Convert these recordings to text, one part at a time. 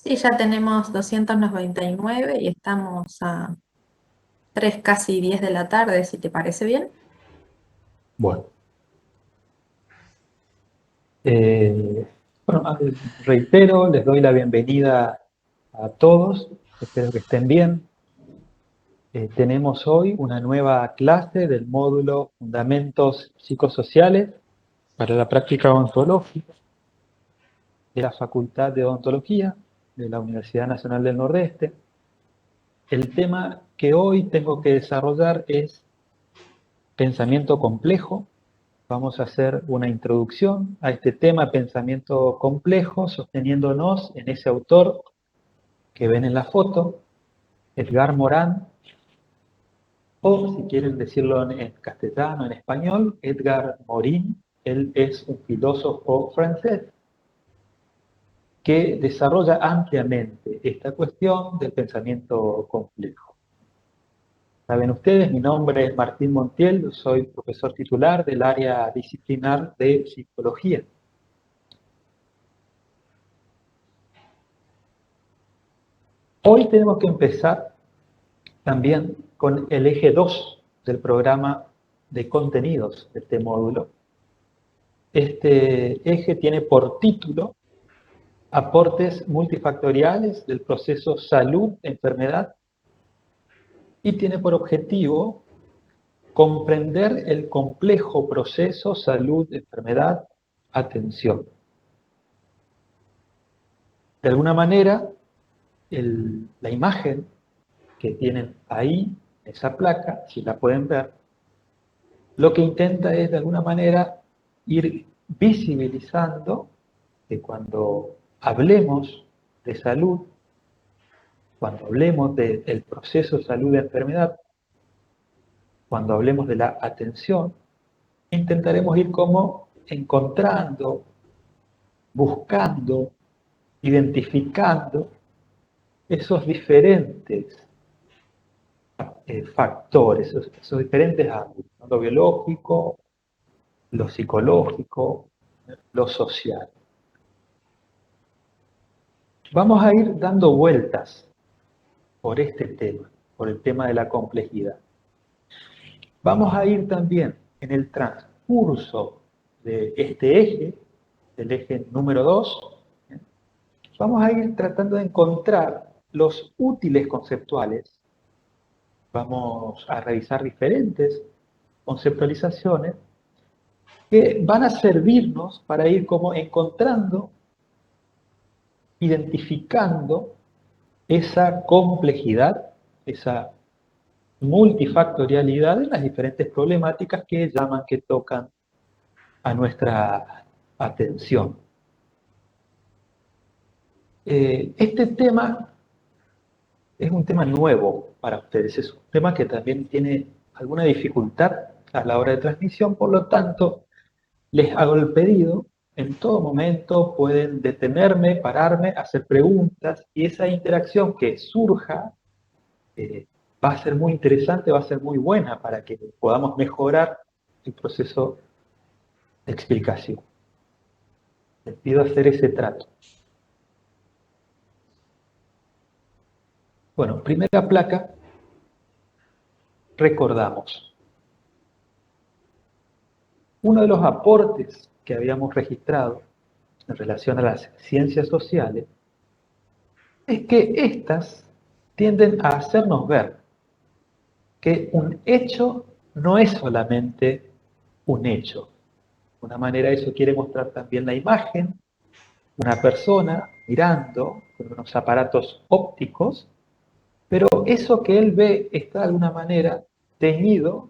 Sí, ya tenemos 299 y estamos a 3 casi 10 de la tarde, si te parece bien. Bueno, eh, reitero, les doy la bienvenida a todos, espero que estén bien. Tenemos hoy una nueva clase del módulo Fundamentos Psicosociales para la práctica odontológica de la Facultad de Odontología de la Universidad Nacional del Nordeste. El tema que hoy tengo que desarrollar es pensamiento complejo. Vamos a hacer una introducción a este tema, pensamiento complejo, sosteniéndonos en ese autor que ven en la foto, Edgar Morin, o si quieren decirlo en castellano, en español, Edgar Morin. Él es un filósofo francés que desarrolla ampliamente esta cuestión del pensamiento complejo. Saben ustedes, mi nombre es Martín Montiel, soy profesor titular del área disciplinar de psicología. Hoy tenemos que empezar también con el eje 2 del programa de contenidos de este módulo. Este eje tiene por título Aportes multifactoriales del proceso salud-enfermedad y tiene por objetivo comprender el complejo proceso salud-enfermedad-atención. De alguna manera, la imagen que tienen ahí, esa placa, si la pueden ver, lo que intenta es de alguna manera ir visibilizando que cuando hablemos de salud, cuando hablemos del proceso salud-enfermedad, cuando hablemos de la atención, intentaremos ir como encontrando, buscando, identificando esos diferentes factores, esos diferentes ámbitos, ¿no? Lo biológico, lo psicológico, lo social. Vamos a ir dando vueltas por este tema, por el tema de la complejidad. Vamos a ir también en el transcurso de este eje, del eje número 2, vamos a ir tratando de encontrar los útiles conceptuales. Vamos a revisar diferentes conceptualizaciones que van a servirnos para ir como encontrando, identificando esa complejidad, esa multifactorialidad de las diferentes problemáticas que llaman, que tocan a nuestra atención. Este tema es un tema nuevo para ustedes, es un tema que también tiene alguna dificultad a la hora de transmisión, por lo tanto, les hago el pedido, en todo momento pueden detenerme, pararme, hacer preguntas, y esa interacción que surja va a ser muy interesante, va a ser muy buena para que podamos mejorar el proceso de explicación. Les pido hacer ese trato. Bueno, primera placa, recordamos. Uno de los aportes que habíamos registrado en relación a las ciencias sociales es que éstas tienden a hacernos ver que un hecho no es solamente un hecho. De una manera eso quiere mostrar también la imagen, una persona mirando con unos aparatos ópticos, pero eso que él ve está de alguna manera teñido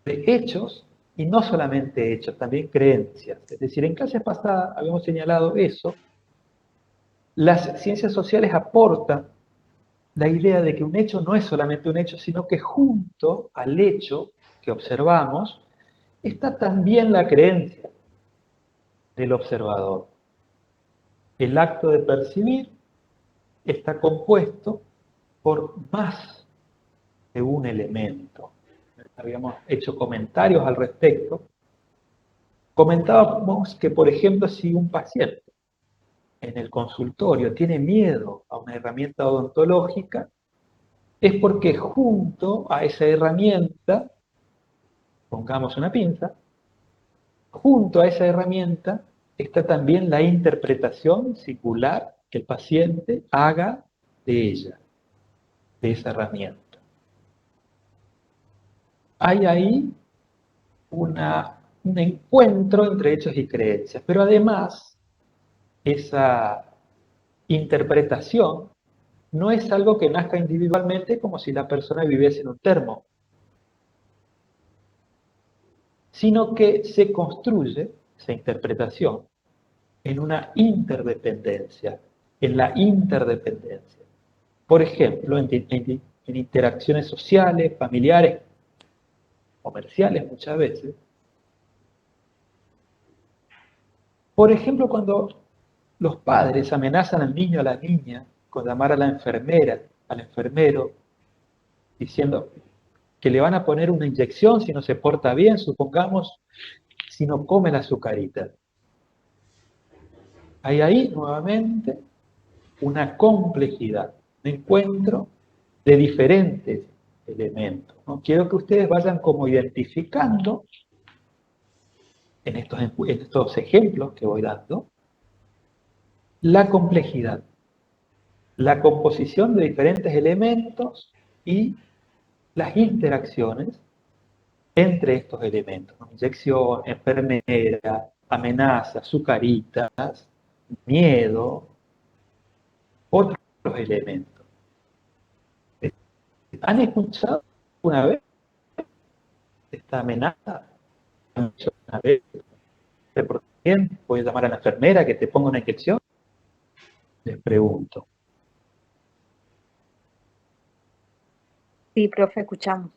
de hechos, y no solamente hechos, también creencias. Es decir, en clases pasadas habíamos señalado eso. Las ciencias sociales aportan la idea de que un hecho no es solamente un hecho, sino que junto al hecho que observamos está también la creencia del observador. El acto de percibir está compuesto por más de un elemento. Habíamos hecho comentarios al respecto. Comentábamos que, por ejemplo, si un paciente en el consultorio tiene miedo a una herramienta odontológica, es porque junto a esa herramienta, pongamos una pinza, junto a esa herramienta está también la interpretación singular que el paciente haga de ella, de esa herramienta. Hay ahí un encuentro entre hechos y creencias, pero además esa interpretación no es algo que nazca individualmente como si la persona viviese en un termo, sino que se construye esa interpretación en una interdependencia, en la interdependencia. Por ejemplo, en interacciones sociales, familiares, comerciales muchas veces. Por ejemplo, cuando los padres amenazan al niño o a la niña con llamar a la enfermera, al enfermero, diciendo que le van a poner una inyección si no se porta bien, supongamos, si no come la azucarita. Hay ahí nuevamente una complejidad, un encuentro de diferentes elementos, ¿no? Quiero que ustedes vayan como identificando en estos ejemplos que voy dando la complejidad, la composición de diferentes elementos y las interacciones entre estos elementos, ¿no? Inyección, enfermera, amenazas, azucaritas, miedo, otros elementos. ¿Han escuchado una vez esta amenaza? Una vez, ¿por qué? ¿Puedes llamar a la enfermera que te ponga una inyección? Les pregunto. Sí, profe, escuchamos.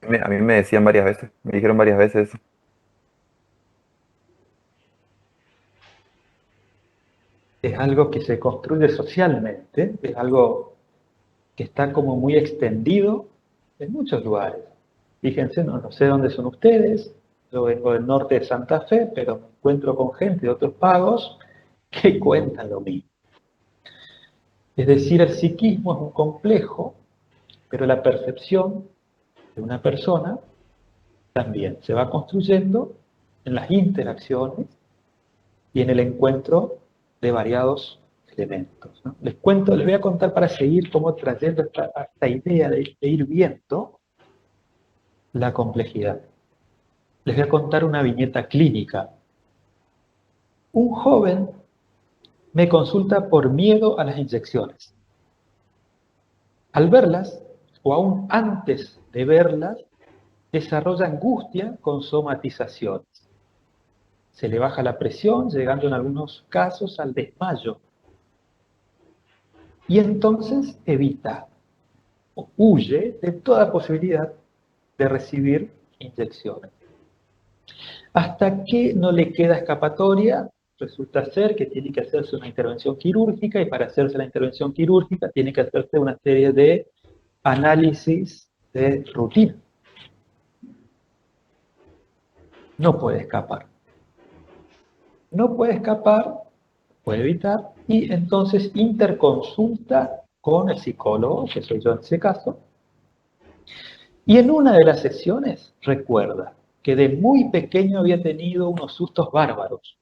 A mí me decían varias veces, me dijeron varias veces eso. Es algo que se construye socialmente, es algo que está como muy extendido en muchos lugares. Fíjense, no sé dónde son ustedes, yo vengo del norte de Santa Fe, pero me encuentro con gente de otros pagos que cuentan lo mismo. Es decir, el psiquismo es un complejo, pero la percepción de una persona también se va construyendo en las interacciones y en el encuentro de variados elementos, ¿no? Les voy a contar para seguir como trayendo esta idea de ir viendo la complejidad. Les voy a contar una viñeta clínica. Un joven me consulta por miedo a las inyecciones. Al verlas, o aún antes de verlas, desarrolla angustia con somatizaciones. Se le baja la presión, llegando en algunos casos al desmayo. Y entonces evita o huye de toda posibilidad de recibir inyecciones. Hasta que no le queda escapatoria, resulta ser que tiene que hacerse una intervención quirúrgica y para hacerse la intervención quirúrgica tiene que hacerse una serie de análisis de rutina. No puede escapar. No puede escapar, puede evitar, y entonces interconsulta con el psicólogo, que soy yo en ese caso, y en una de las sesiones recuerda que de muy pequeño había tenido unos sustos bárbaros.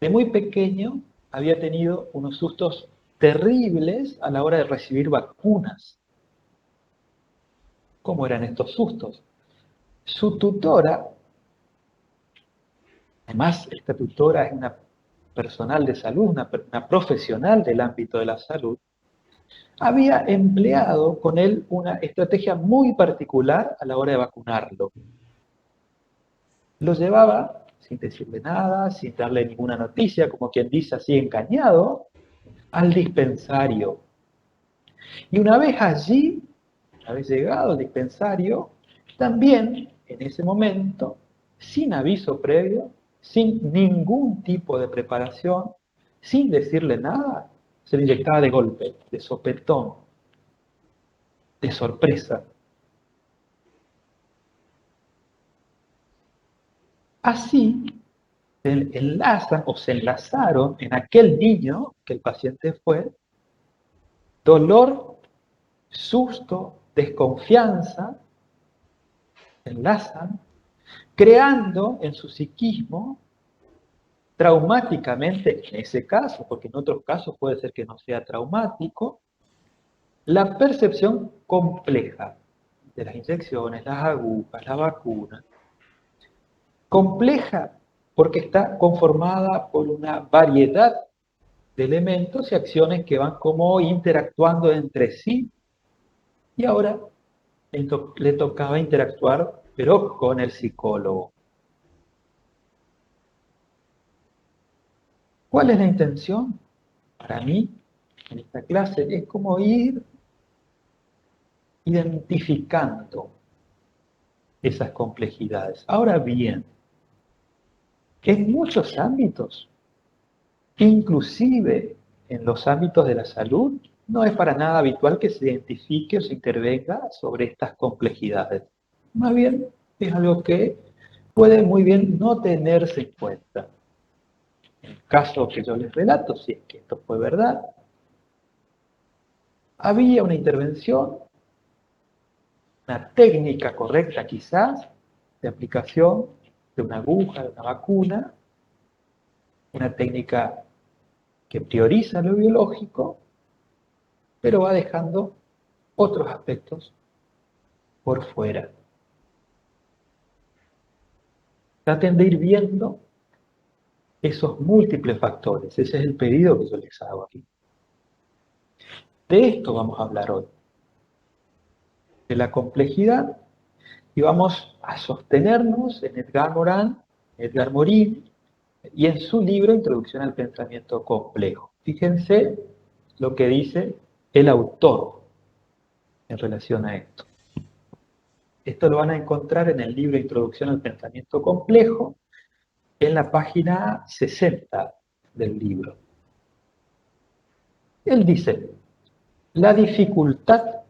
De muy pequeño había tenido unos sustos terribles a la hora de recibir vacunas. ¿Cómo eran estos sustos? Su tutora, además esta tutora es una personal de salud, una profesional del ámbito de la salud, había empleado con él una estrategia muy particular a la hora de vacunarlo. Lo llevaba sin decirle nada, sin darle ninguna noticia, como quien dice así engañado, al dispensario. Y una vez allí, una vez llegado al dispensario, también en ese momento, sin aviso previo, sin ningún tipo de preparación, sin decirle nada, se le inyectaba de golpe, de sopetón, de sorpresa. Así se enlazan o se enlazaron en aquel niño que el paciente fue, dolor, susto, desconfianza, se enlazan, creando en su psiquismo, traumáticamente, en ese caso, porque en otros casos puede ser que no sea traumático, la percepción compleja de las inyecciones, las agujas, la vacuna. Compleja porque está conformada por una variedad de elementos y acciones que van como interactuando entre sí. Y ahora le tocaba interactuar, pero con el psicólogo. ¿Cuál es la intención? Para mí, en esta clase, es como ir identificando esas complejidades. Ahora bien, en muchos ámbitos, inclusive en los ámbitos de la salud, no es para nada habitual que se identifique o se intervenga sobre estas complejidades. Más bien, es algo que puede muy bien no tenerse en cuenta. En el caso que yo les relato, si es que esto fue verdad, había una intervención, una técnica correcta quizás, de aplicación de una aguja, de una vacuna, una técnica que prioriza lo biológico, pero va dejando otros aspectos por fuera. Traten de ir viendo esos múltiples factores. Ese es el pedido que yo les hago aquí. De esto vamos a hablar hoy, de la complejidad, y vamos a sostenernos en Edgar Morin, y en su libro Introducción al Pensamiento Complejo. Fíjense lo que dice el autor en relación a esto. Esto lo van a encontrar en el libro Introducción al Pensamiento Complejo, en la página 60 del libro. Él dice, la dificultad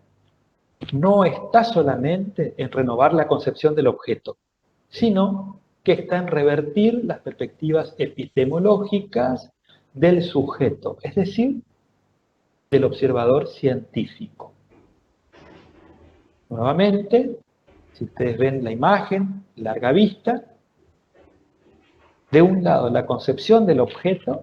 no está solamente en renovar la concepción del objeto, sino que está en revertir las perspectivas epistemológicas del sujeto, es decir, del observador científico. Nuevamente, si ustedes ven la imagen, larga vista, de un lado la concepción del objeto,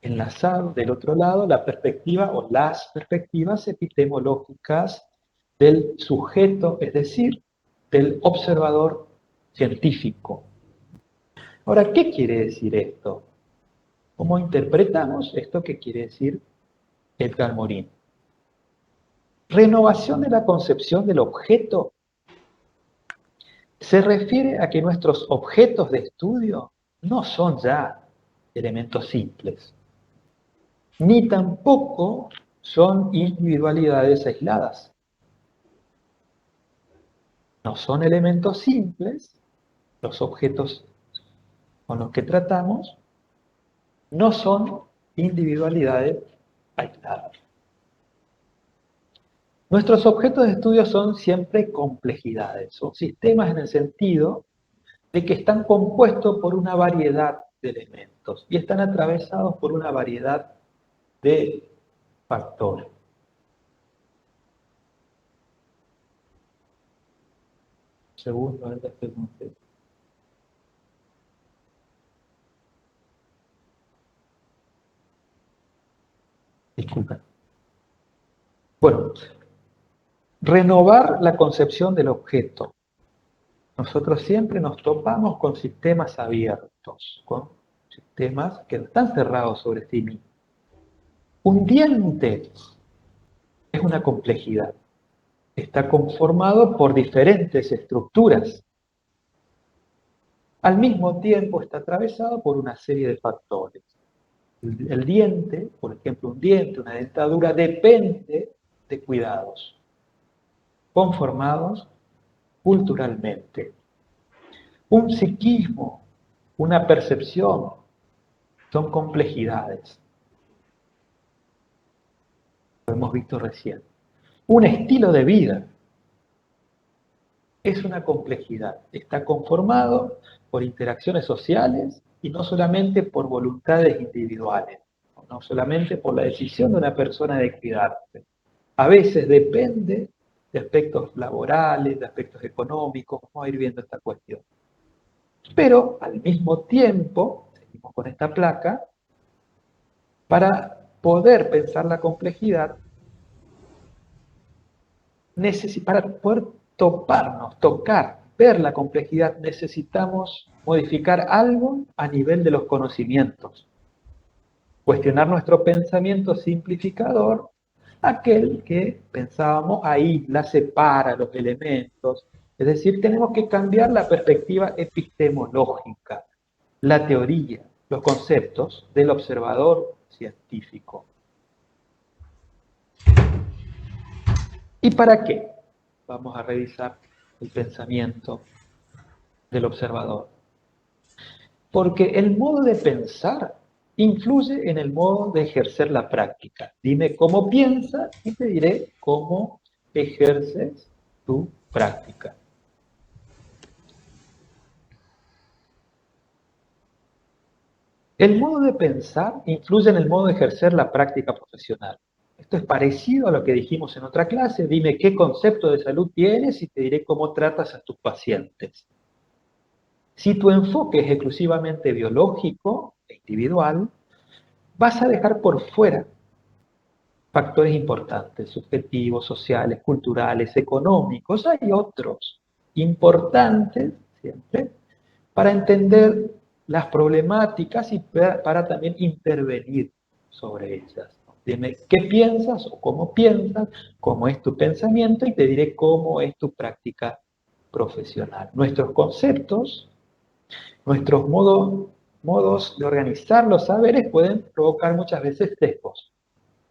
enlazado del otro lado la perspectiva o las perspectivas epistemológicas del sujeto, es decir, del observador científico. Ahora, ¿qué quiere decir esto? ¿Cómo interpretamos esto que quiere decir Edgar Morin? Renovación de la concepción del objeto se refiere a que nuestros objetos de estudio no son ya elementos simples, ni tampoco son individualidades aisladas. No son elementos simples, los objetos con los que tratamos no son individualidades aisladas. Nuestros objetos de estudio son siempre complejidades, son sistemas en el sentido de que están compuestos por una variedad de elementos y están atravesados por una variedad de factores. Segundo, a ver, pregunté. Disculpen. Bueno, renovar la concepción del objeto. Nosotros siempre nos topamos con sistemas abiertos, con sistemas que no están cerrados sobre sí mismos. Un diente es una complejidad. Está conformado por diferentes estructuras. Al mismo tiempo está atravesado por una serie de factores. El diente, por ejemplo, un diente, una dentadura, depende de cuidados conformados culturalmente. Un psiquismo, una percepción, son complejidades. Lo hemos visto recién. Un estilo de vida es una complejidad. Está conformado por interacciones sociales y no solamente por voluntades individuales, no solamente por la decisión de una persona de cuidarse. A veces depende de aspectos laborales, de aspectos económicos, vamos a ir viendo esta cuestión. Pero al mismo tiempo, seguimos con esta placa, para poder pensar la complejidad, para poder tocar, ver la complejidad, necesitamos modificar algo a nivel de los conocimientos. Cuestionar nuestro pensamiento simplificador, aquel que pensábamos aísla, separa los elementos. Es decir, tenemos que cambiar la perspectiva epistemológica, la teoría, los conceptos del observador científico. ¿Y para qué? Vamos a revisar el pensamiento del observador. Porque el modo de pensar influye en el modo de ejercer la práctica. Dime cómo piensas y te diré cómo ejerces tu práctica. El modo de pensar influye en el modo de ejercer la práctica profesional. Esto es parecido a lo que dijimos en otra clase. Dime qué concepto de salud tienes y te diré cómo tratas a tus pacientes. Si tu enfoque es exclusivamente biológico e individual, vas a dejar por fuera factores importantes, subjetivos, sociales, culturales, económicos. Hay otros importantes, siempre, para entender las problemáticas y para también intervenir sobre ellas. Dime qué piensas o cómo es tu pensamiento y te diré cómo es tu práctica profesional. Nuestros conceptos, nuestros modos de organizar los saberes pueden provocar muchas veces sesgos.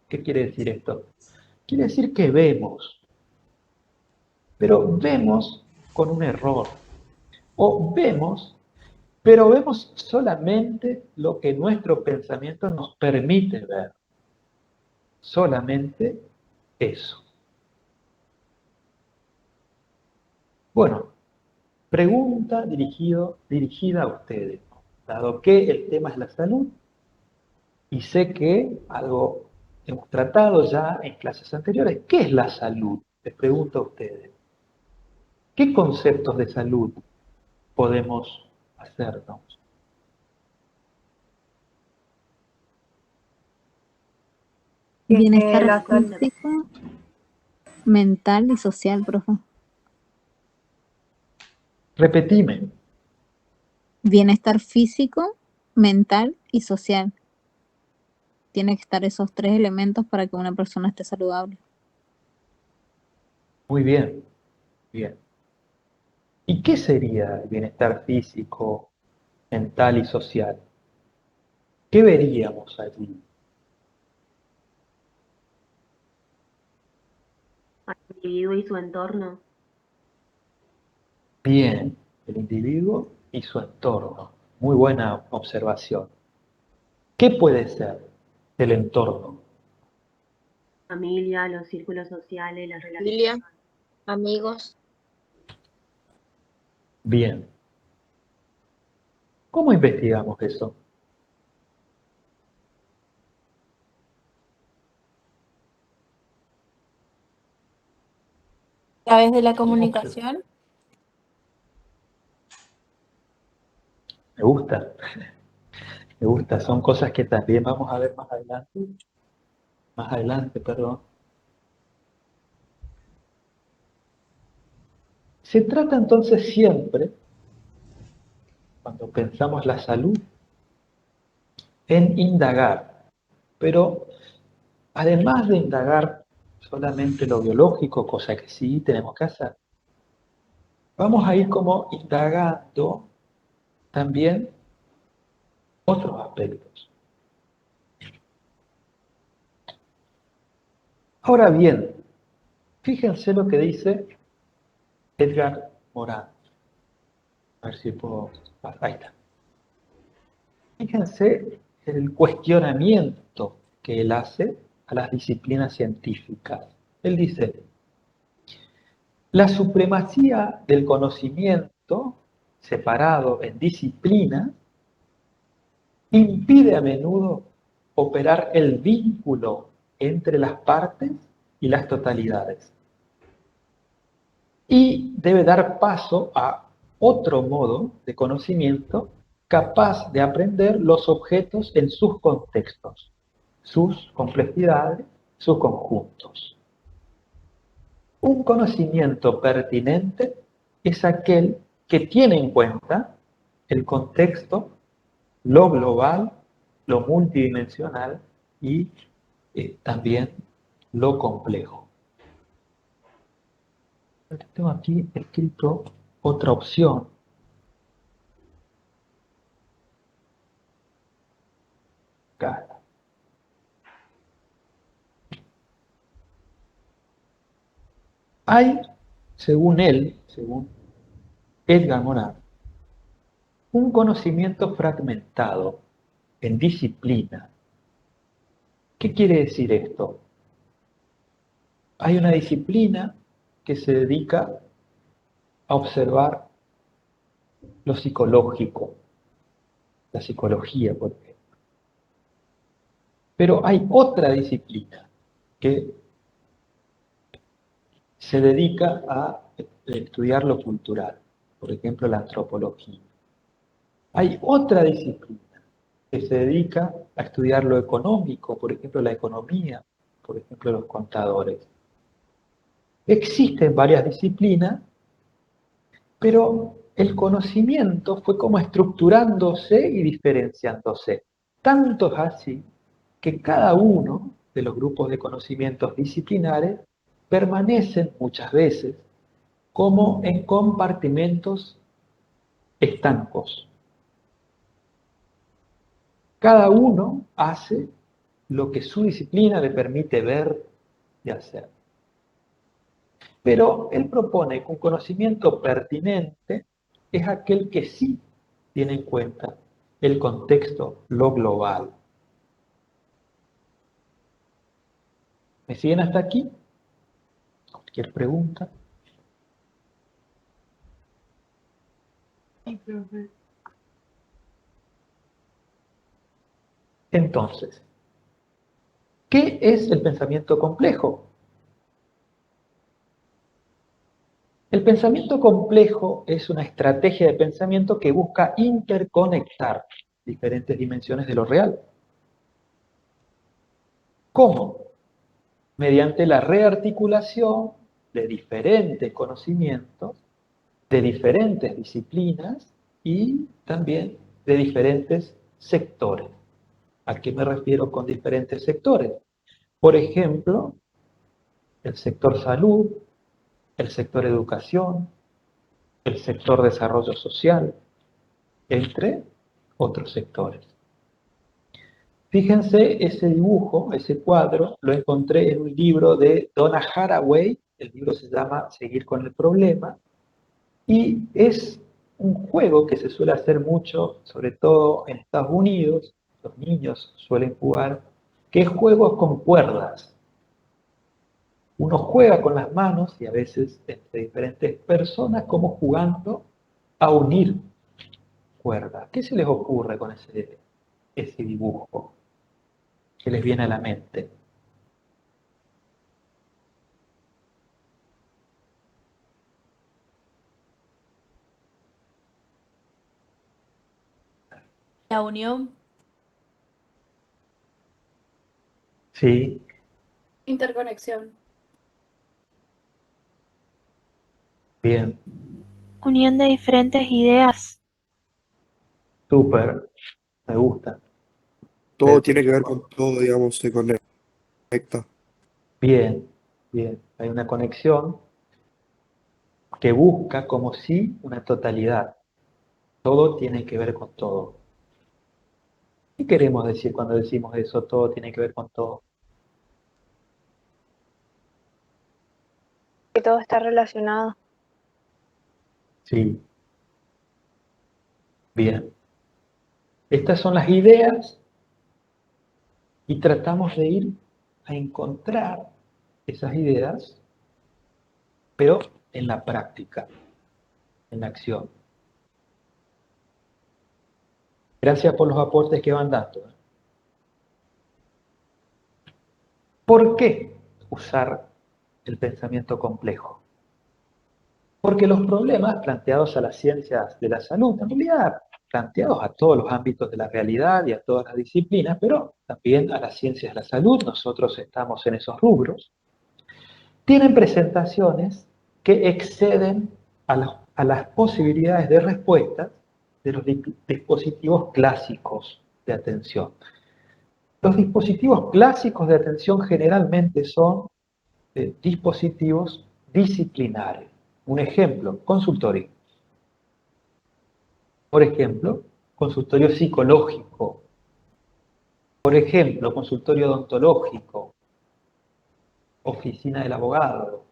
¿Qué quiere decir esto? Quiere decir que vemos, pero vemos con un error. O vemos, pero vemos solamente lo que nuestro pensamiento nos permite ver. Solamente eso. Bueno, pregunta dirigida a ustedes. Dado que el tema es la salud, y sé que algo hemos tratado ya en clases anteriores, ¿qué es la salud? Les pregunto a ustedes. ¿Qué conceptos de salud podemos hacernos? La Bienestar salud. físico, mental y social, profe. Repetime. Bienestar físico, mental y social. Tiene que estar esos tres elementos para que una persona esté saludable. Muy bien, bien. ¿Y qué sería el bienestar físico, mental y social? ¿Qué veríamos allí? Al individuo y su entorno. Bien, el individuo y su entorno. Muy buena observación. ¿Qué puede ser el entorno? Familia, los círculos sociales, las relaciones. Familia, amigos, Bien. ¿Cómo investigamos eso? A través de la comunicación. Me gusta, me gusta. Son cosas que también vamos a ver más adelante. Más adelante, perdón. Se trata entonces siempre, cuando pensamos la salud, en indagar. Pero además de indagar solamente lo biológico, cosa que sí tenemos que hacer, vamos a ir como indagando también otros aspectos. Ahora bien, fíjense lo que dice Edgar Morin. A ver si puedo... Ahí está. Fíjense el cuestionamiento que él hace a las disciplinas científicas. Él dice, la supremacía del conocimiento separado en disciplinas, impide a menudo operar el vínculo entre las partes y las totalidades. Y debe dar paso a otro modo de conocimiento capaz de aprender los objetos en sus contextos, sus complejidades, sus conjuntos. Un conocimiento pertinente es aquel que tiene en cuenta el contexto, lo global, lo multidimensional y también lo complejo. Tengo aquí escrito otra opción. Acá. Hay, según Edgar Morin, un conocimiento fragmentado en disciplina. ¿Qué quiere decir esto? Hay una disciplina que se dedica a observar lo psicológico, la psicología, por ejemplo. Pero hay otra disciplina que se dedica a estudiar lo cultural, por ejemplo, la antropología. Hay otra disciplina que se dedica a estudiar lo económico, por ejemplo, la economía, por ejemplo, los contadores. Existen varias disciplinas, pero el conocimiento fue como estructurándose y diferenciándose. Tanto es así que cada uno de los grupos de conocimientos disciplinares permanecen muchas veces como en compartimentos estancos. Cada uno hace lo que su disciplina le permite ver y hacer. Pero él propone que un conocimiento pertinente es aquel que sí tiene en cuenta el contexto, lo global. ¿Me siguen hasta aquí? ¿Cualquier pregunta? Entonces, ¿qué es el pensamiento complejo? El pensamiento complejo es una estrategia de pensamiento que busca interconectar diferentes dimensiones de lo real. ¿Cómo? Mediante la rearticulación de diferentes conocimientos, de diferentes disciplinas y también de diferentes sectores. ¿A qué me refiero con diferentes sectores? Por ejemplo, el sector salud, el sector educación, el sector desarrollo social, entre otros sectores. Fíjense ese dibujo, ese cuadro, lo encontré en un libro de Donna Haraway, el libro se llama Seguir con el problema, y es un juego que se suele hacer mucho, sobre todo en Estados Unidos, los niños suelen jugar, que es juegos con cuerdas. Uno juega con las manos y a veces entre diferentes personas como jugando a unir cuerdas. ¿Qué se les ocurre con ese dibujo? ¿Qué les viene a la mente? La unión, Sí, interconexión. bien, Unión de diferentes ideas. súper, me gusta. Todo tiene que ver con todo, digamos, se conecta. Bien, bien. Hay una conexión que busca como si una totalidad. Todo tiene que ver con todo. ¿Qué queremos decir cuando decimos eso? Todo tiene que ver con todo. Que todo está relacionado. Sí, bien. Estas son las ideas y tratamos de ir a encontrar esas ideas, pero en la práctica, en la acción. Gracias por los aportes que van dando. ¿Por qué usar el pensamiento complejo? Porque los problemas planteados a las ciencias de la salud, en realidad planteados a todos los ámbitos de la realidad y a todas las disciplinas, pero también a las ciencias de la salud, nosotros estamos en esos rubros, tienen presentaciones que exceden a las posibilidades de respuesta de los dispositivos clásicos de atención. Los dispositivos clásicos de atención generalmente son dispositivos disciplinares. Un ejemplo, consultorio. Por ejemplo, consultorio psicológico. Por ejemplo, consultorio odontológico. Oficina del abogado.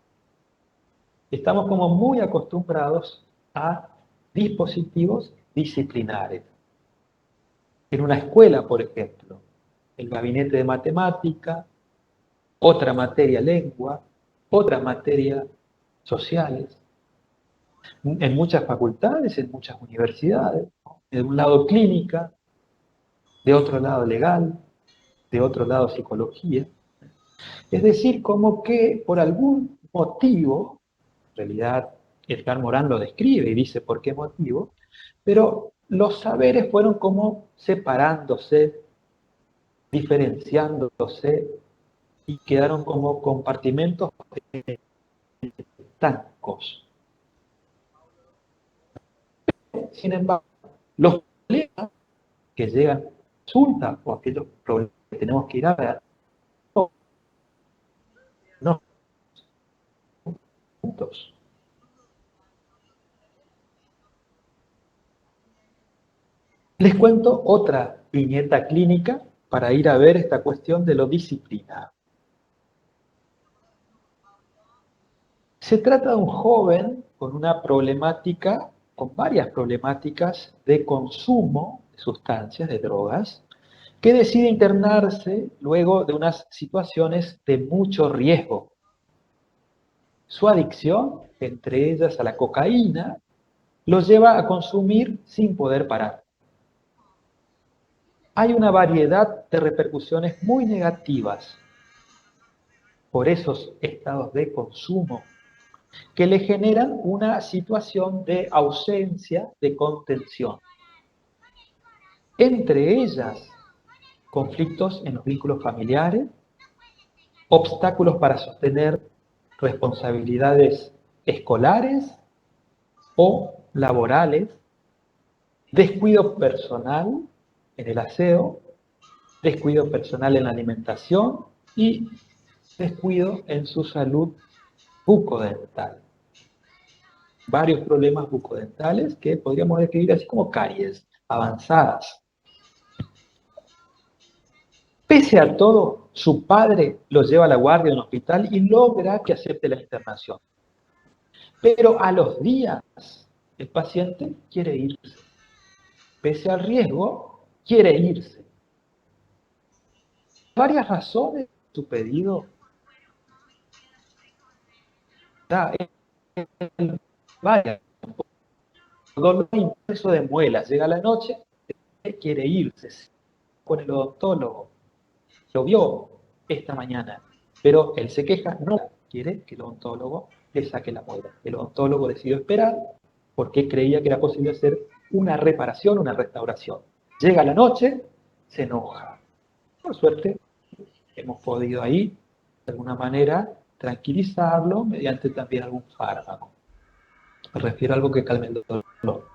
Estamos como muy acostumbrados a dispositivos disciplinares. En una escuela, por ejemplo, el gabinete de matemática, otra materia lengua, otra materia sociales. En muchas facultades, en muchas universidades, de un lado clínica, de otro lado legal, de otro lado psicología. Es decir, como que por algún motivo, en realidad Edgar Morán lo describe y dice por qué motivo, pero los saberes fueron como separándose, diferenciándose y quedaron como compartimentos estancos. Sin embargo, los problemas que llegan a consulta o aquellos problemas que tenemos que ir a ver, no juntos. Les cuento otra viñeta clínica para ir a ver esta cuestión de lo disciplinado. Se trata de un joven con una problemática, con varias problemáticas de consumo de sustancias, de drogas, que decide internarse luego de unas situaciones de mucho riesgo. Su adicción, entre ellas a la cocaína, lo lleva a consumir sin poder parar. Hay una variedad de repercusiones muy negativas por esos estados de consumo que le generan una situación de ausencia de contención. Entre ellas, conflictos en los vínculos familiares, obstáculos para sostener responsabilidades escolares o laborales, descuido personal en el aseo, descuido personal en la alimentación y descuido en su salud bucodental. Varios problemas bucodentales que podríamos describir así como caries avanzadas. Pese a todo, su padre lo lleva a la guardia de un hospital y logra que acepte la internación. Pero a los días, el paciente quiere irse. Pese al riesgo, quiere irse. Varias razones de su pedido. Vaya, dolor intenso de muelas, llega la noche, quiere irse con el odontólogo. Lo vio esta mañana, pero él se queja, no quiere que el odontólogo le saque la muela. El odontólogo decidió esperar porque creía que era posible hacer una reparación, una restauración. Llega la noche, se enoja. Por suerte, hemos podido ahí, de alguna manera, tranquilizarlo mediante también algún fármaco. Me refiero a algo que calme el dolor.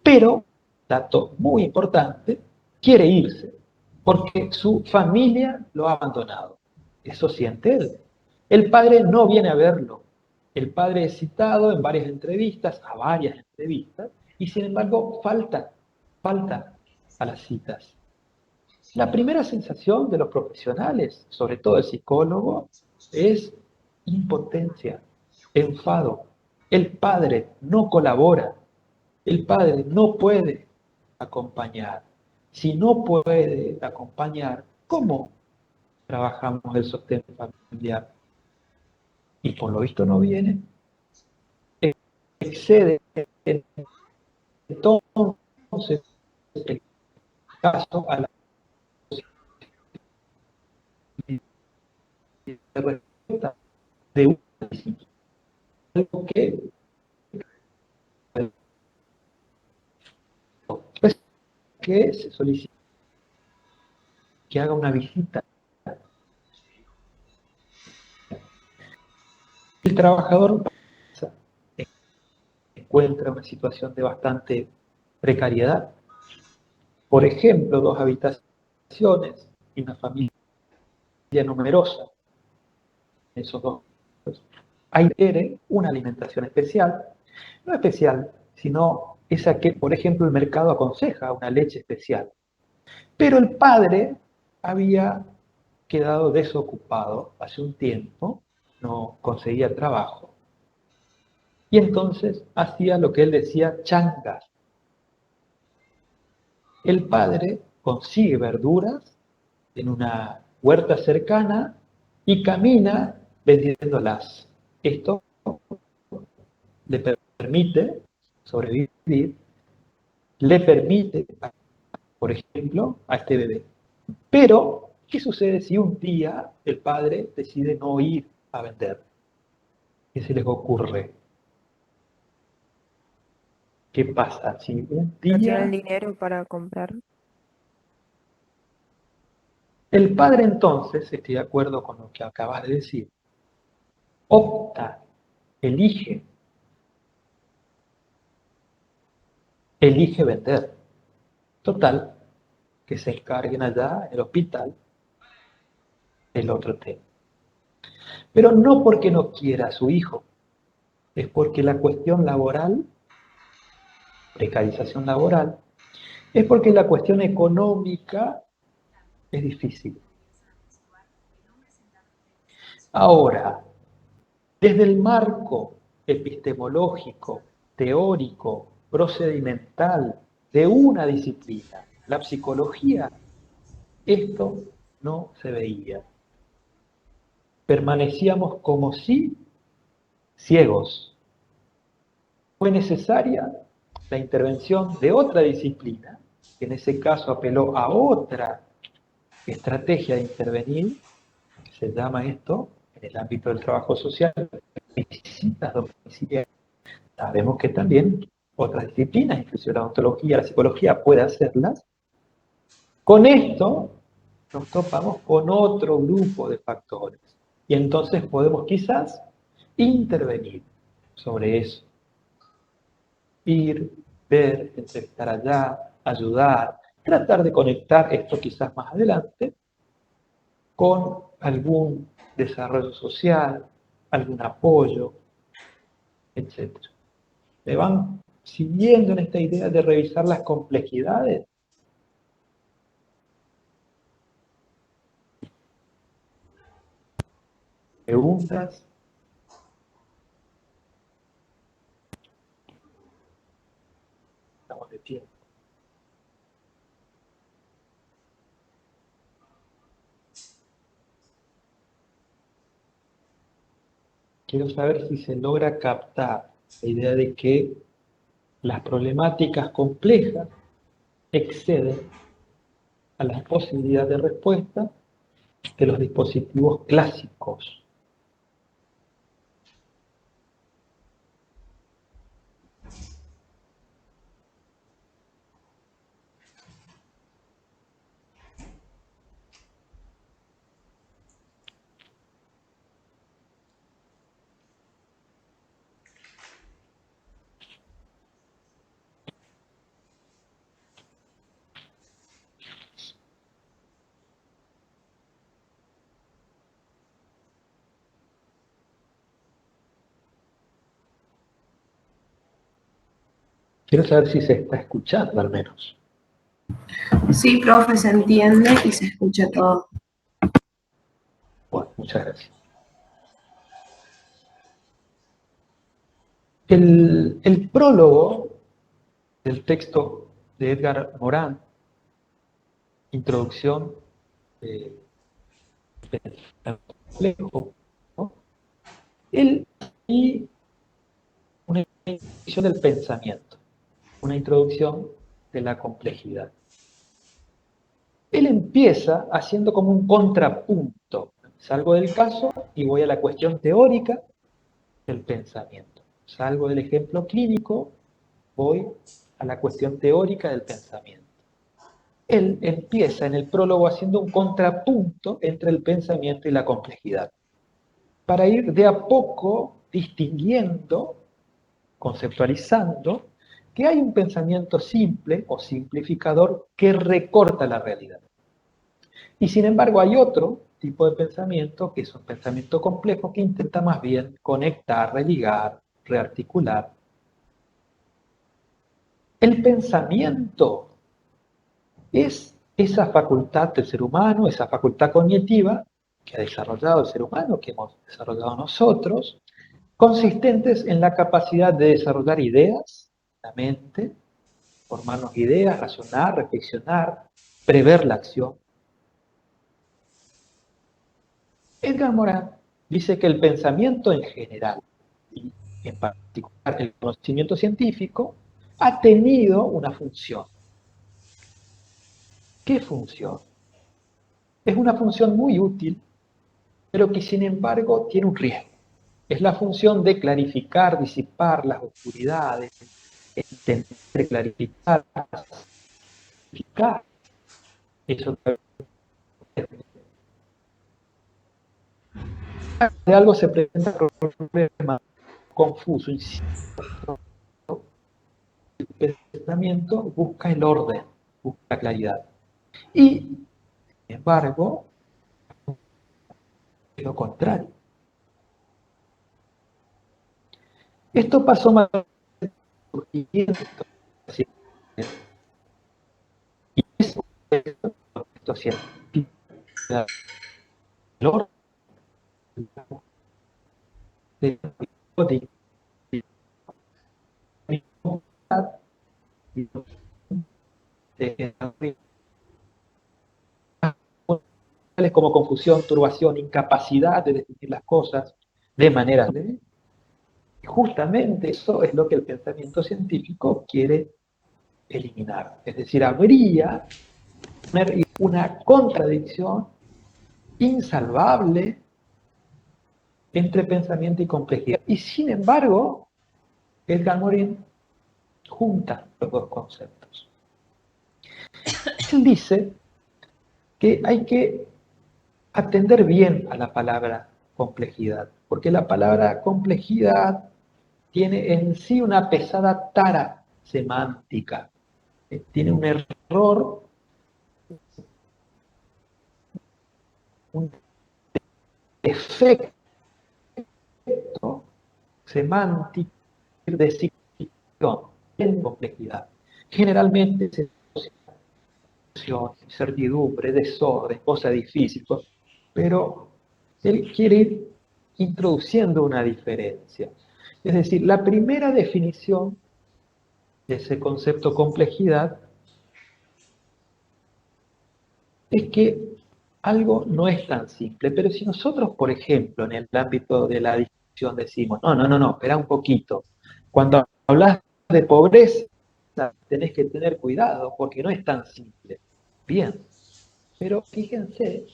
Pero, dato muy importante, quiere irse, porque su familia lo ha abandonado. Eso siente él. El padre no viene a verlo. El padre es citado en varias entrevistas, a varias entrevistas, y sin embargo falta a las citas. La primera sensación de los profesionales, sobre todo el psicólogo, es impotencia, enfado. El padre no colabora. El padre no puede acompañar. Si no puede acompañar, ¿cómo trabajamos el sostén familiar? Y por lo visto no viene. Excede entonces el caso a la respuesta de una disciplina, algo que se solicita que haga una visita. El trabajador encuentra una situación de bastante precariedad. Por ejemplo, 2 habitaciones y una familia numerosa. Esos dos. Ahí requiere una alimentación especial. No especial, sino esa que, por ejemplo, el mercado aconseja, una leche especial. Pero el padre había quedado desocupado hace un tiempo, no conseguía trabajo, y entonces hacía lo que él decía changas. El padre consigue verduras en una huerta cercana y camina vendiéndolas. Esto le permite sobrevivir, le permite, por ejemplo, a este bebé. Pero, ¿qué sucede si un día el padre decide no ir a vender? ¿Qué se les ocurre? ¿Qué pasa si un No tienen día dinero para comprar. el padre entonces, estoy de acuerdo con lo que acabas de decir, opta, elige vender? Total, que se encarguen allá en el hospital el otro tema. Pero no porque no quiera a su hijo, es porque la cuestión laboral, precarización laboral, es porque la cuestión económica es difícil. Ahora, desde el marco epistemológico, teórico, procedimental de una disciplina, la psicología, esto no se veía. Permanecíamos como si ciegos. Fue necesaria la intervención de otra disciplina, que en ese caso apeló a otra estrategia de intervenir, se llama esto, en el ámbito del trabajo social, visitas domiciliarias. Sabemos que también otras disciplinas, incluso la ontología, la psicología, puede hacerlas. Con esto nos topamos con otro grupo de factores y entonces podemos quizás intervenir sobre eso. Ir, ver, entrevistar allá, ayudar, tratar de conectar esto quizás más adelante con algún desarrollo social, algún apoyo, etc. ¿Me van siguiendo en esta idea de revisar las complejidades? ¿Preguntas? Estamos de tiempo. Quiero saber si se logra captar la idea de que las problemáticas complejas exceden a las posibilidades de respuesta de los dispositivos clásicos. Quiero saber si se está escuchando al menos. Sí, profe, se entiende y se escucha todo. Bueno, muchas gracias. El prólogo del texto de Edgar Morin, Introducción complejo, ¿no? Él y una definición del pensamiento. una introducción de la complejidad. Él empieza haciendo como un contrapunto. Salgo del caso y voy a la cuestión teórica del pensamiento. Salgo del ejemplo clínico, voy a la cuestión teórica del pensamiento. Él empieza en el prólogo haciendo un contrapunto entre el pensamiento y la complejidad, para ir de a poco distinguiendo, conceptualizando, que hay un pensamiento simple o simplificador que recorta la realidad. Y sin embargo hay otro tipo de pensamiento, que es un pensamiento complejo, que intenta más bien conectar, religar, rearticular. El pensamiento es esa facultad del ser humano, esa facultad cognitiva que ha desarrollado el ser humano, que hemos desarrollado nosotros, consistentes en la capacidad de desarrollar ideas, la mente, formarnos ideas, razonar, reflexionar, prever la acción. Edgar Morin dice que el pensamiento en general, y en particular el conocimiento científico, ha tenido una función. ¿Qué función? Es una función muy útil, pero que sin embargo tiene un riesgo. Es la función de clarificar, disipar las oscuridades, entender, clarificar, simplificar. Eso de algo se presenta un problema confuso, incierto. El pensamiento busca el orden, busca la claridad. Y, sin embargo, es lo contrario. Esto pasó más surgimiento, y eso es esto científico, el orden como confusión, turbación, incapacidad de definir las cosas de manera leve. Y justamente eso es lo que el pensamiento científico quiere eliminar. Es decir, habría una contradicción insalvable entre pensamiento y complejidad. Y sin embargo, Edgar Morin junta los dos conceptos. Él dice que hay que atender bien a la palabra complejidad, porque la palabra complejidad tiene en sí una pesada tara semántica, tiene un error, un defecto semántico de significación en complejidad. Generalmente se incertidumbre, desorden, cosa difícil, pero él quiere ir introduciendo una diferencia. Es decir, la primera definición de ese concepto complejidad es que algo no es tan simple, pero si nosotros, por ejemplo, en el ámbito de la discusión decimos, no, espera un poquito, cuando hablas de pobreza tenés que tener cuidado porque no es tan simple. Bien, pero fíjense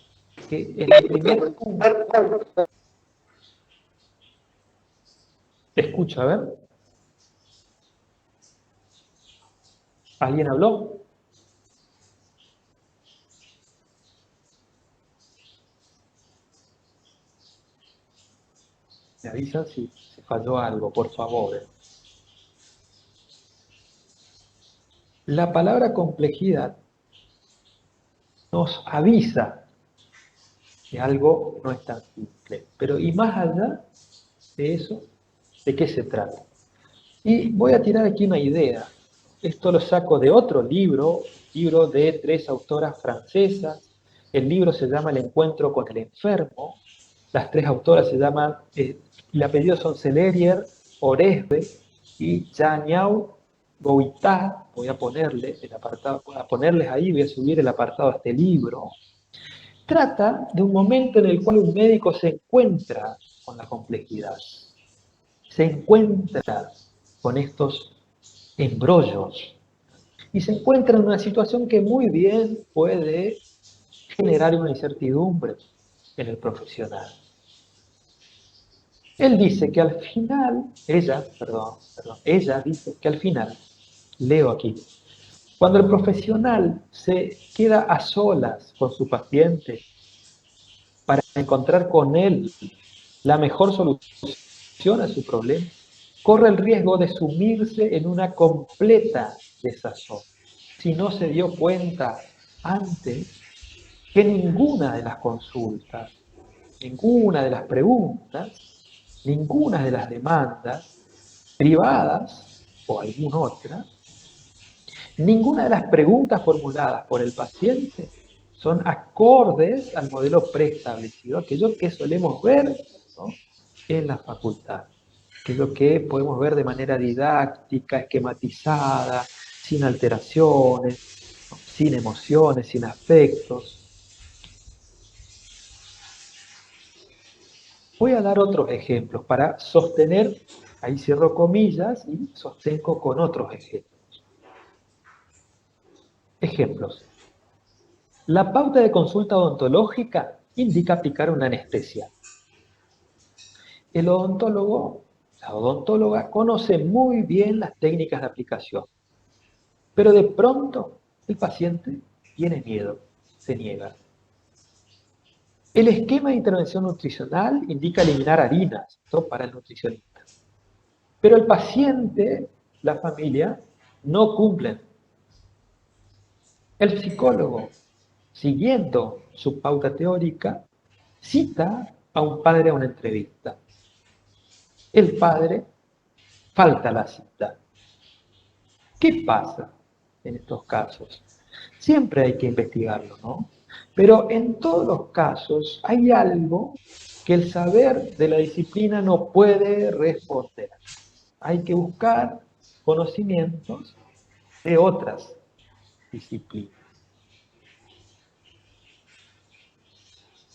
que en el primer punto... Escucha, a ver. ¿Alguien habló? Me avisan si se falló algo, por favor. La palabra complejidad nos avisa que algo no es tan simple. Pero y más allá de eso, ¿de qué se trata? Y voy a tirar aquí una idea. Esto lo saco de otro libro de 3 autoras francesas. El libro se llama El encuentro con el enfermo. Las 3 autoras se llaman, el apellido son Celerier, Oresbe y Janiau Goitá. Voy a ponerle el apartado, voy a ponerles ahí, voy a subir el apartado a este libro. Trata de un momento en el cual un médico se encuentra con la complejidad. Se encuentra con estos embrollos y se encuentra en una situación que muy bien puede generar una incertidumbre en el profesional. Él dice que al final, ella dice que al final, leo aquí, cuando el profesional se queda a solas con su paciente para encontrar con él la mejor solución a su problema, corre el riesgo de sumirse en una completa desazón si no se dio cuenta antes que ninguna de las consultas, ninguna de las preguntas, ninguna de las demandas privadas o alguna otra, ninguna de las preguntas formuladas por el paciente son acordes al modelo preestablecido, aquello que solemos ver, ¿no?, en la facultad, aquello que podemos ver de manera didáctica, esquematizada, sin alteraciones, ¿no?, sin emociones, sin afectos. Voy a dar otros ejemplos para sostener, ahí cierro comillas y sostengo con otros ejemplos. Ejemplos. La pauta de consulta odontológica indica aplicar una anestesia. El odontólogo, la odontóloga, conoce muy bien las técnicas de aplicación, pero de pronto el paciente tiene miedo, se niega. El esquema de intervención nutricional indica eliminar harinas, esto para el nutricionista. Pero el paciente, la familia, no cumplen. El psicólogo, siguiendo su pauta teórica, cita a un padre a una entrevista. El padre falta a la cita. ¿Qué pasa en estos casos? Siempre hay que investigarlo, ¿no? Pero en todos los casos hay algo que el saber de la disciplina no puede responder. Hay que buscar conocimientos de otras disciplinas.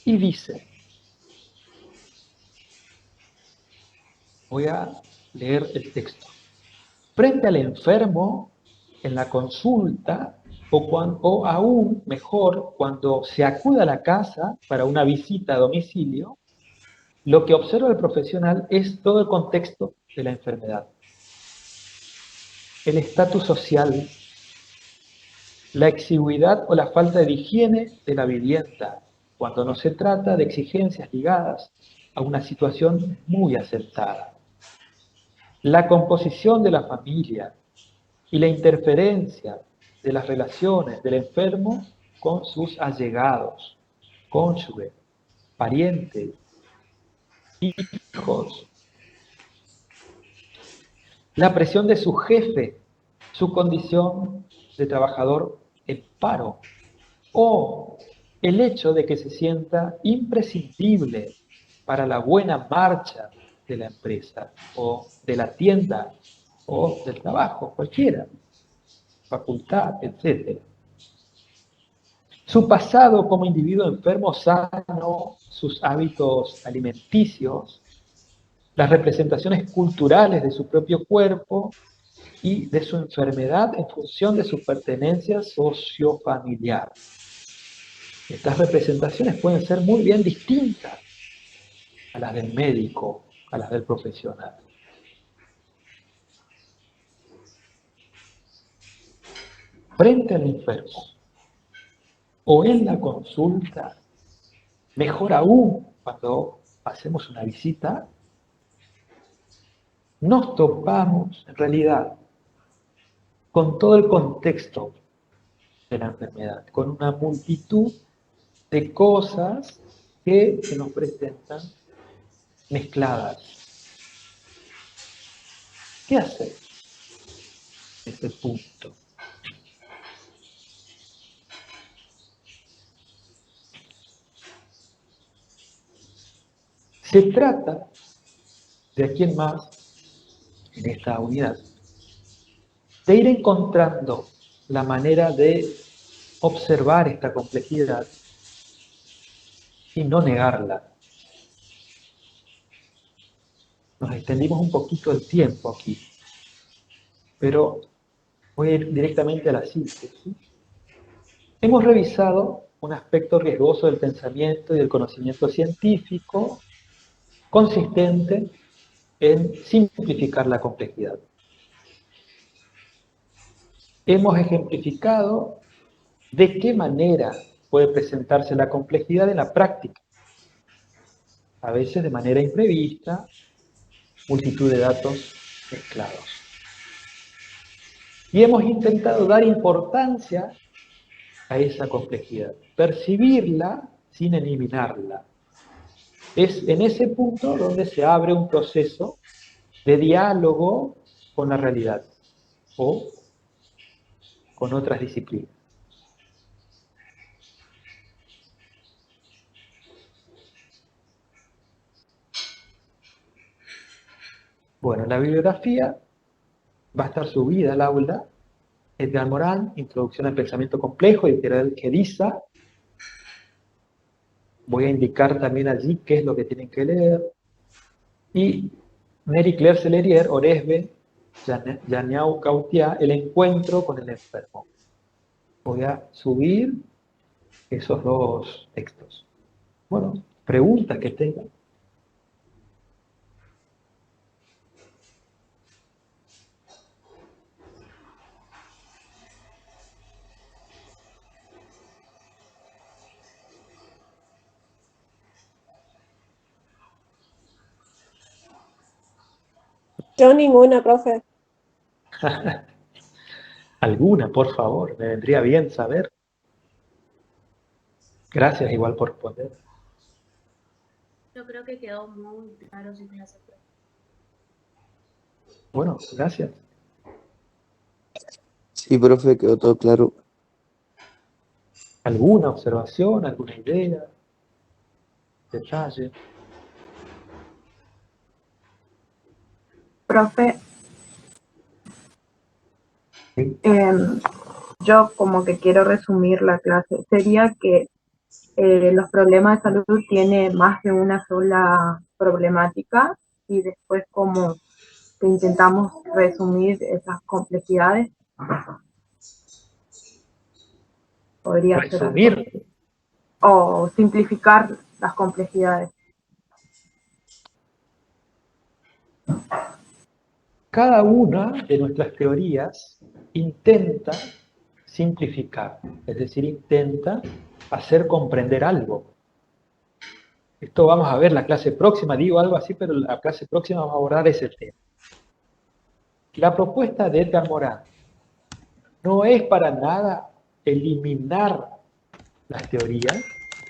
Y dice, voy a leer el texto. Frente al enfermo, en la consulta, o aún mejor, cuando se acude a la casa para una visita a domicilio, lo que observa el profesional es todo el contexto de la enfermedad. El estatus social, la exigüidad o la falta de higiene de la vivienda, cuando no se trata de exigencias ligadas a una situación muy aceptada. La composición de la familia y la interferencia de las relaciones del enfermo con sus allegados, cónyuge, parientes, hijos. La presión de su jefe, su condición de trabajador en paro, o el hecho de que se sienta imprescindible para la buena marcha de la empresa, o de la tienda, o del trabajo, cualquiera, facultad, etc. Su pasado como individuo enfermo sano, sus hábitos alimenticios, las representaciones culturales de su propio cuerpo y de su enfermedad en función de su pertenencia sociofamiliar. Estas representaciones pueden ser muy bien distintas a las del médico, a las del profesional. Frente al enfermo o en la consulta, mejor aún cuando hacemos una visita, nos topamos en realidad con todo el contexto de la enfermedad, con una multitud de cosas que se nos presentan mezcladas. ¿Qué hacer en ese punto? Se trata, de aquí en más, en esta unidad, de ir encontrando la manera de observar esta complejidad y no negarla. Nos extendimos un poquito el tiempo aquí, pero Voy a ir directamente a la síntesis. Hemos revisado un aspecto riesgoso del pensamiento y del conocimiento científico consistente en simplificar la complejidad. Hemos ejemplificado de qué manera puede presentarse la complejidad en la práctica, a veces de manera imprevista, multitud de datos mezclados. Y hemos intentado dar importancia a esa complejidad, percibirla sin eliminarla. Es en ese punto donde se abre un proceso de diálogo con la realidad o con otras disciplinas. Bueno, la bibliografía va a estar subida al aula. Edgar Morin, Introducción al Pensamiento Complejo, editorial Geriza. Voy a indicar también allí qué es lo que tienen que leer. Y Marie-Claire Sellerier, Oresbe, Yaniau Cautia, El encuentro con el enfermo. Voy a subir esos dos textos. Bueno, preguntas que tengan. Yo ninguna, profe. Alguna, por favor, me vendría bien saber. Gracias igual por responder. Yo creo que quedó muy claro su clase. Bueno, gracias. Sí, profe, quedó todo claro. ¿Alguna observación, alguna idea, detalle? Profe, Sí. yo como que quiero resumir la clase. Sería que los problemas de salud tienen más de una sola problemática y después como que intentamos resumir esas complejidades. Podría ser algo. Resumir. O simplificar las complejidades. Cada una de nuestras teorías intenta simplificar, es decir, intenta hacer comprender algo. Esto vamos a ver la clase próxima, digo algo así, pero la clase próxima vamos a abordar ese tema. La propuesta de Edgar Morin no es para nada eliminar las teorías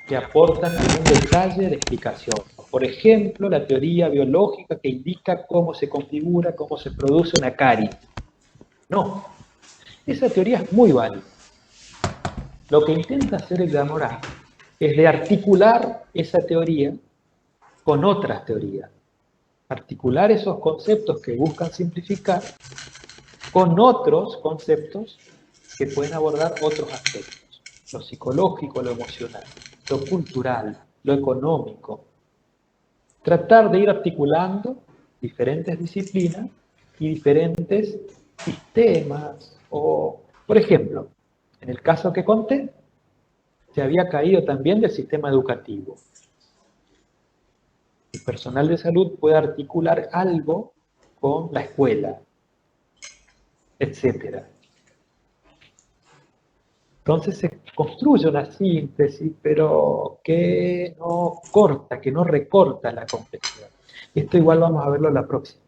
que aportan algún detalle de explicación. Por ejemplo, la teoría biológica que indica cómo se configura, cómo se produce una carie. No, esa teoría es muy válida. Lo que intenta hacer Edgar Morin es de articular esa teoría con otras teorías. Articular esos conceptos que buscan simplificar con otros conceptos que pueden abordar otros aspectos. Lo psicológico, lo emocional, lo cultural, lo económico. Tratar de ir articulando diferentes disciplinas y diferentes sistemas. O, por ejemplo, en el caso que conté, se había caído también del sistema educativo. El personal de salud puede articular algo con la escuela, etc. Entonces se construye una síntesis, pero que no corta, que no recorta la complejidad. Esto igual vamos a verlo la próxima.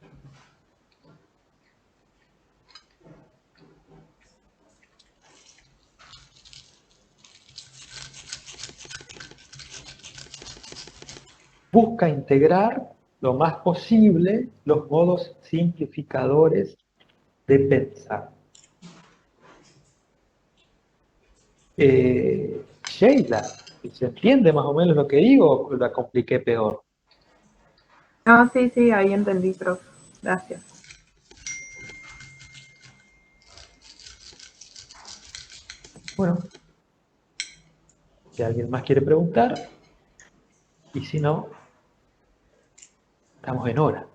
Busca integrar lo más posible los modos simplificadores de pensar. Sheila, ¿se entiende más o menos lo que digo o la compliqué peor? Ah, sí, sí, ahí entendí, profe. Gracias. Bueno, si alguien más quiere preguntar, y si no, estamos en hora.